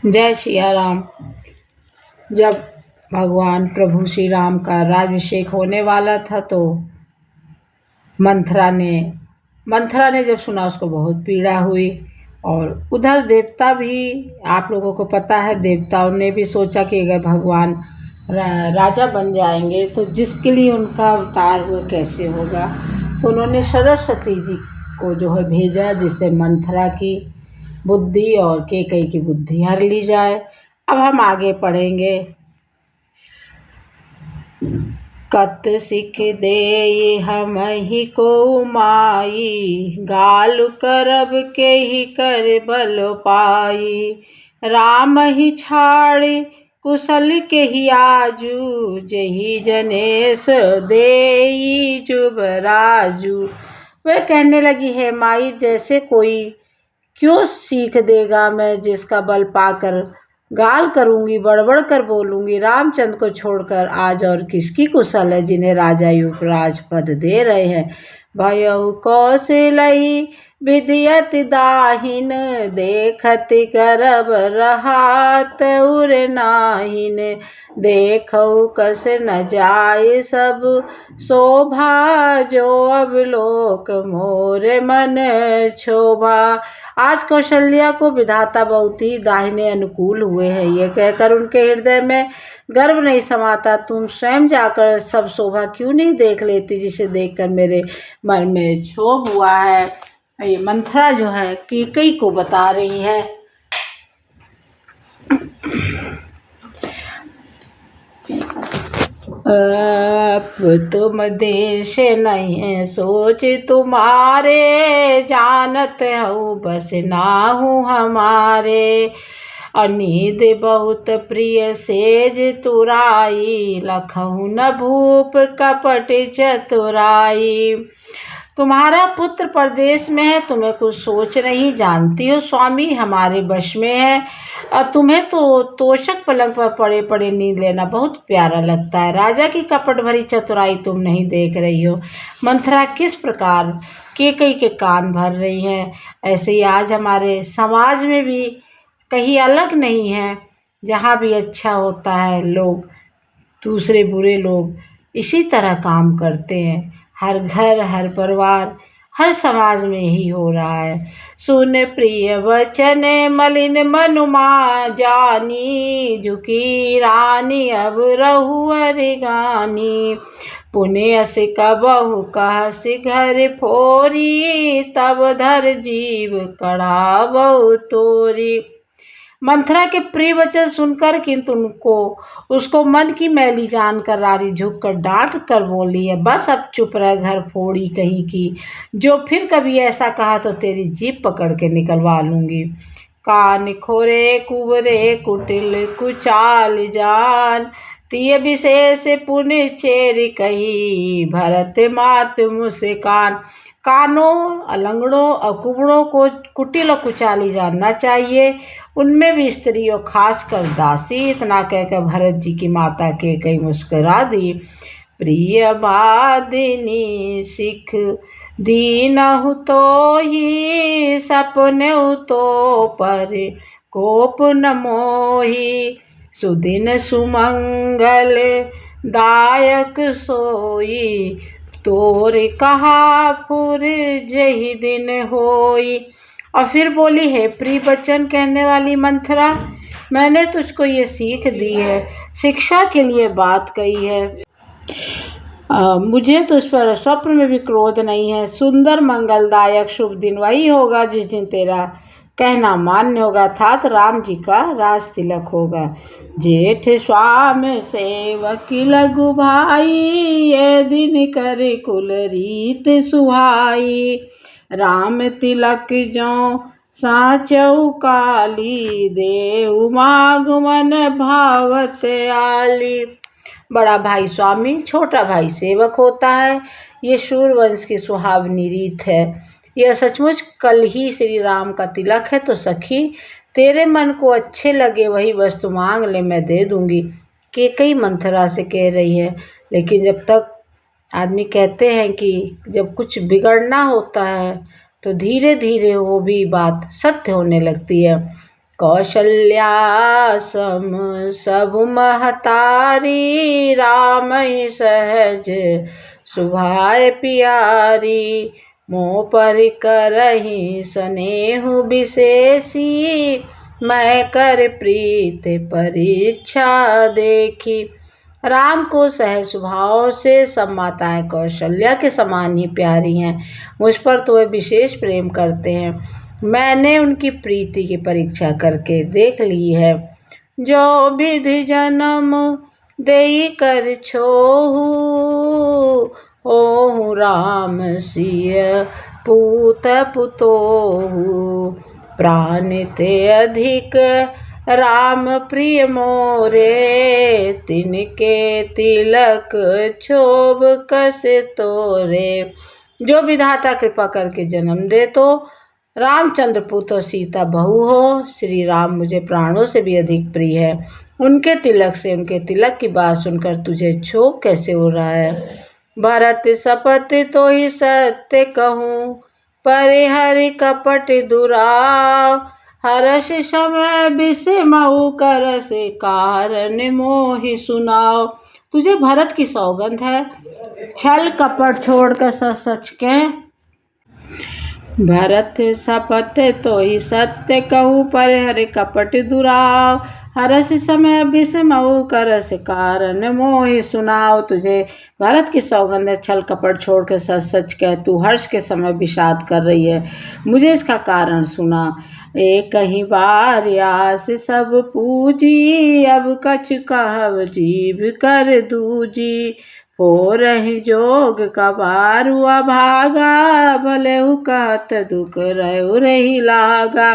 जय सिया राम। जब भगवान प्रभु श्री राम का राज्याभिषेक होने वाला था तो मंथरा ने जब सुना उसको बहुत पीड़ा हुई। और उधर देवता भी, आप लोगों को पता है, देवताओं ने भी सोचा कि अगर भगवान राजा बन जाएंगे तो जिसके लिए उनका अवतार हुआ कैसे होगा। तो उन्होंने सरस्वती जी को जो है भेजा, जिससे मंथरा की बुद्धि और कैकेयी की बुद्धि हर ली जाए। अब हम आगे पढ़ेंगे। कत सिख दे हमहि को माई, गाल करब के ही कर बल पाई। राम ही छाड़ कुशल के ही आजू, जही जनेस देई जुबराजू। वे कहने लगी, है माई, जैसे कोई क्यों सीख देगा मैं जिसका बल पाकर गाल करूंगी, बड़बड़ कर बोलूंगी। रामचंद्र को छोड़कर आज और किसकी कुशल है जिन्हें राजा युवराज पद दे रहे हैं। भयउ कौशलहि विद्यत दाहिन, देखत करब रहात उर नाहिन। देखऊ कस न जाय सब शोभा, जो अवलोक मोर मन क्षोभा। आज कौशल्या को विधाता बहुत ही दाहिने अनुकूल हुए हैं। ये कहकर उनके हृदय में गर्व नहीं समाता। तुम स्वयं जाकर सब शोभा क्यों नहीं देख लेती, जिसे देखकर मेरे मन में क्षोभ हुआ है। ये मंथरा जो है कैकेयी को बता रही है। तुम देश नहीं सोच तुम्हारे, जानत हूँ बस नाहू हमारे। अनिद बहुत प्रिय सेज तुराई, लखहु न भूप कपट चतुराई। तुम्हारा पुत्र परदेश में है, तुम्हें कुछ सोच नहीं। जानती हो स्वामी हमारे वश में है, और तुम्हें तो तोषक पलंग पर पड़े पड़े नींद लेना बहुत प्यारा लगता है। राजा की कपट भरी चतुराई तुम नहीं देख रही हो। मंथरा किस प्रकार कैकेयी के कान भर रही है। ऐसे ही आज हमारे समाज में भी कहीं अलग नहीं है। जहाँ भी अच्छा होता है, लोग दूसरे बुरे लोग इसी तरह काम करते हैं। हर घर, हर परिवार, हर समाज में ही हो रहा है। सुन प्रिय वचन मलिन मनुमा जानी, झुकी रानी अब रहुअर गानी। पुण्य अस कबहु कहस घर फोरी, तब धर जीव कढ़ावहु तोरी। मंथरा के प्रिय वचन सुनकर किंतु उसको मन की मैली जानकर रानी झुककर डांट कर बोली है, बस अब चुप रह, घर फोड़ी कहीं की। जो फिर कभी ऐसा कहा तो तेरी जीभ पकड़ के निकलवा लूंगी। कान खोरे कुबरे कुटिल कुचाल जान, तिय विशेष पुण्य चेर कही, भरत मात मुस्कान। कानों, अलंगड़ों और कुबड़ों को कुटिल और कुचाली जानना चाहिए, उनमें भी स्त्री और खासकर दासी। इतना कहकर भरत जी की माता कैकेयी मुस्कुरा दी। प्रिय बादिनी सिख दीनहु तो ही, सपनेउ तो पर कोप न मोही। सुदिन सुमंगल दायक सोई, तोर कहा फुर जही दिन होई। और फिर बोली, है प्रिय वचन कहने वाली मंथरा, मैंने तुझको ये सीख दी है, शिक्षा के लिए बात कही है। मुझे तुझ पर स्वप्न में भी क्रोध नहीं है। सुंदर मंगलदायक शुभ दिन वही होगा जिस दिन तेरा कहना मान्य होगा, अर्थात राम जी का राज तिलक होगा। जेठ स्वाम सेवक लघु भाई, ये दिन कर कुल रीत सुहाई। राम तिलक जो साचौ काली, देहु मागमन भावत आली। बड़ा भाई स्वामी, छोटा भाई सेवक होता है। ये सूर्यवंश की सुहावनी रीत है। यह सचमुच कल ही श्री राम का तिलक है, तो सखी तेरे मन को अच्छे लगे वही वस्तु मांग ले, मैं दे दूंगी। कैकेयी मंथरा से कह रही है। लेकिन जब तक आदमी कहते हैं कि जब कुछ बिगड़ना होता है तो धीरे धीरे वो भी बात सत्य होने लगती है। कौशल्या सम सब महतारी, राम सहज सुभाय पियारी। मोह पर करहि स्नेहु विशेषी, मैं कर प्रीत परीक्षा देखी। राम को सहज स्वभाव से सब माताएं कौशल्या के समान ही प्यारी हैं। मुझ पर तो वे विशेष प्रेम करते हैं। मैंने उनकी प्रीति की परीक्षा करके देख ली है। जो विधि जन्म देई कर छोहू, ओहु राम सिय पूत पुतोहू। प्राण ते अधिक राम प्रिय मोरे, तिनके तिलक क्षोभ कस तोरे। जो विधाता कृपा करके जन्म दे तो रामचंद्र पुत्र सीता बहू हो। श्री राम मुझे प्राणों से भी अधिक प्रिय है। उनके तिलक की बात सुनकर तुझे क्षोभ कैसे हो रहा है? भरत शपथ तो ही सत्य कहूँ, परिहरि कपट दुराव। हर्ष समय बिसमऊ करस, कारण मोहि सुनाओ। तुझे भरत की सौगंध है, छल कपट छोड़कर सच सच कह। भरत शपथ तो ही सत्य कहूँ, परिहरि कपट दुराव। हर्ष समय बिसमऊ करस, कारण मोहि सुनाओ। तुझे भरत की सौगंध है, छल कपट छोड़कर सच सच कह। तू हर्ष के समय विषाद कर रही है, मुझे इसका कारण सुना। एक ही बार आस सब पूजी, अब कछ कहब जीव कर दूजी। हो रही जोग कबारु अभागा, भले हु कहत दुख रहु रही लागा।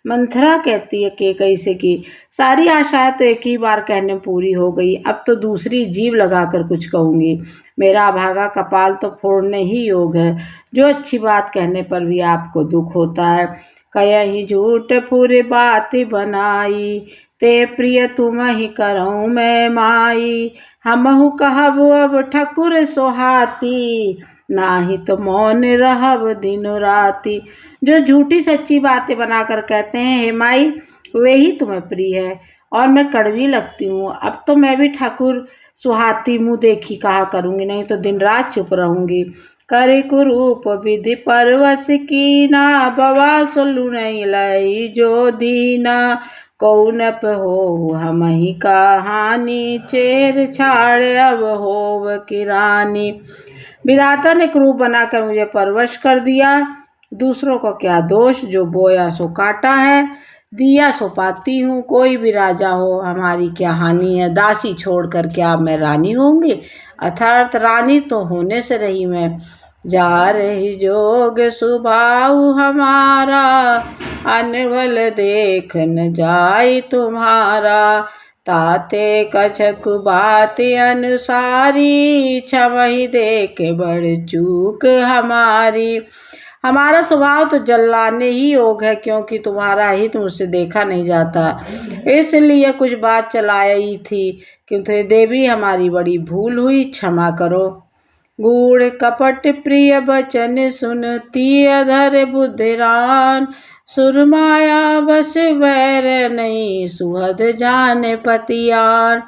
मंथरा कहती है कैकई से कि सारी आशाएं तो एक ही बार कहने पूरी हो गई, अब तो दूसरी जीव लगाकर कुछ कहूंगी। मेरा अभागा कपाल तो फोड़ने ही योग है, जो अच्छी बात कहने पर भी आपको दुख होता है। कयहि झूठ फुर बात बनाई, ते प्रिय तुम ही करऊँ मैं माई। हमहु कहब अब ठकुर सोहाती, नाही तो मौन रहब दिनो राती। जो झूठी सच्ची बातें बनाकर कहते हैं, हे माई वे ही तुम्हें प्रिय है और मैं कड़वी लगती हूँ। अब तो मैं भी ठाकुर सुहाती मुँह देखी कहा करूँगी, नहीं तो दिन रात चुप रहूँगी। करे कुरूप विधि परवश कीना, बवा सुलु नहीं लाई जो दीना। कौनप हो हम ही कहानी, चेर छाड़ अब होव किरानी। विधाता ने क्रूप बनाकर मुझे परवश कर दिया, दूसरों को क्या दोष, जो बोया सो काटा है, दिया सो पाती हूँ। कोई भी राजा हो हमारी क्या हानि है, दासी छोड़कर क्या मैं रानी होंगी। अर्थात रानी तो होने से रही मैं। जा रही जोग सुभाऊ हमारा, अनबल देख न जाय तुम्हारा। ताते कछक बात अनुसारी, क्षमहि देख बड़ चूक हमारी। हमारा स्वभाव तो जल्लाने ही योग है, क्योंकि तुम्हारा हित मुझसे देखा नहीं जाता, इसलिए कुछ बात चलाई थी। किंतु देवी हमारी बड़ी भूल हुई, क्षमा करो। गूढ़ कपट प्रिय बचन सुनती, अधर बुद्धिरान। सुरमाया बस वैर नहीं, सुहद जाने पतियान।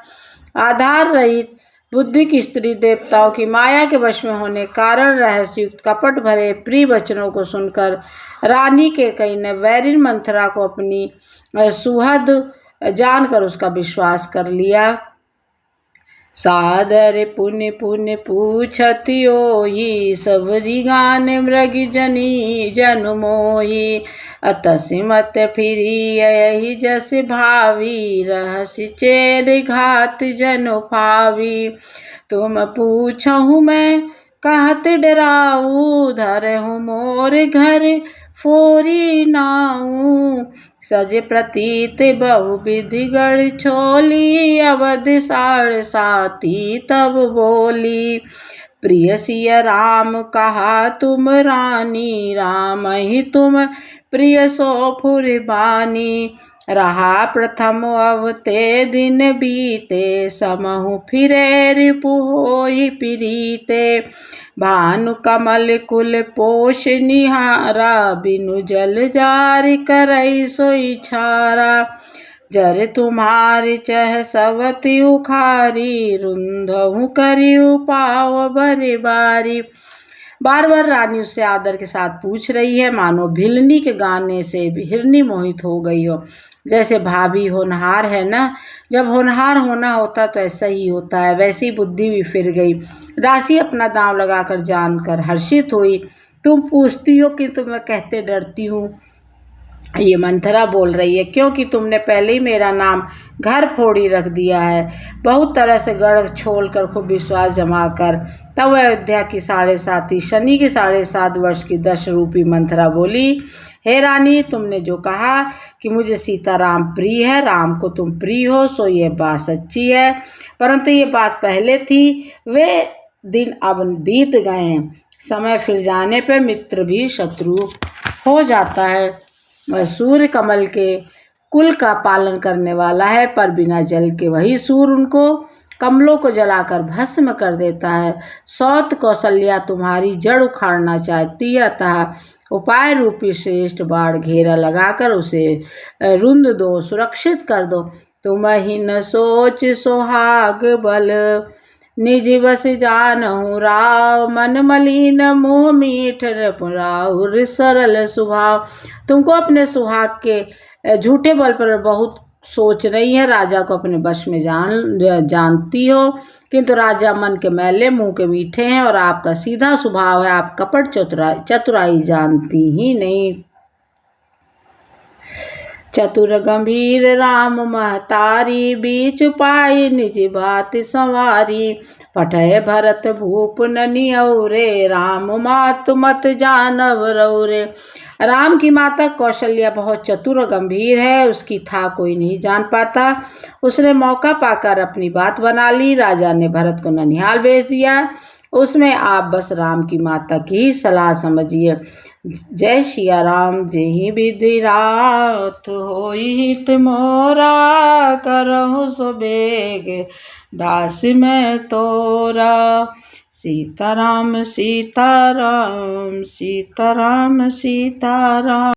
आधार रहित बुद्धि की स्त्री देवताओं की माया के वश में होने कारण रहस्युक्त कपट भरे प्रिय वचनों को सुनकर रानी के कई ने वैरिन मंथरा को अपनी सुहद जानकर उसका विश्वास कर लिया। सादर पुण्य पुण्य पूछती ओही, सबरी गान मृग जनी जन मोही। अतसिमत फिरी यही जस भावी, रहस्य चेर घात जन पावी। तुम पूछहु मैं कहत डराऊ, धरहु मोर घर फोरी नाऊ। सज प्रतीत बहु विधि गढ़ छोली, अवध साढ़ साती तब बोली। प्रिय सिय राम कहा तुम रानी, राम ही तुम प्रिय सो फुर बानी। रहा प्रथम अवते दिन बीते, समहु फिरे रिपु होई पीरीते। भानु कमल कुल पोष निहारा, बिनु जल जारि करई सोई छारा। जर तुम्हारी चह सवति उखारी, रुंधहु करियु पाव बरि बारी। बार बार रानी उससे आदर के साथ पूछ रही है, मानो भिलनी के गाने से हिरनी मोहित हो गई हो। जैसे भाभी होनहार है ना, जब होनहार होना होता तो ऐसा ही होता है, वैसी बुद्धि भी फिर गई। दासी अपना दांव लगाकर जानकर हर्षित हुई। तुम पूछती हो कि तुम्हें कहते डरती हूँ, ये मंथरा बोल रही है, क्योंकि तुमने पहले ही मेरा नाम घर फोड़ी रख दिया है। बहुत तरह से गढ़ छोल कर खूब विश्वास जमा कर तब अयोध्या की 7.5 शनि की 7.5 वर्ष की दश रूपी मंथरा बोली, हे रानी, तुमने जो कहा कि मुझे सीताराम प्रिय है, राम को तुम प्रिय हो, सो ये बात सच्ची है। परंतु ये बात पहले थी, वे दिन अब बीत गए हैं। समय फिर जाने पर मित्र भी शत्रु हो जाता है। सूर्य कमल के कुल का पालन करने वाला है, पर बिना जल के वही सूर्य उनको कमलों को जलाकर भस्म कर देता है। सौत कौशल्या तुम्हारी जड़ उखाड़ना चाहती है, अतः उपाय रूपी श्रेष्ठ बाढ़ घेरा लगाकर उसे रुंध दो, सुरक्षित कर दो। तुम ही न सोच सुहाग बल, निज बस जानहु राव। मन मलिन मुँह मीठ राहुर सरल स्वभाव। तुमको अपने सुहाग के झूठे बल पर बहुत सोच रही है, राजा को अपने वश में जानती हो, किंतु राजा मन के मैले मुंह के मीठे हैं और आपका सीधा स्वभाव है, आप कपट चतुराई जानती ही नहीं। चतुर गंभीर राम महतारी, बीच पाई निज बात संवारी। पठय भरत भूप ननियौरे, राम मात मत जानव रौरे। राम की माता कौशल्या बहुत चतुर और गंभीर है, उसकी था कोई नहीं जान पाता। उसने मौका पाकर अपनी बात बना ली। राजा ने भरत को ननिहाल भेज दिया, उसमें आप बस राम की माता की ही सलाह समझिए। जय सिया राम। जेहि विधि रात होई हित मोरा, करहु सो बेग दास मैं तोरा। सीताराम सीताराम सीताराम सीताराम।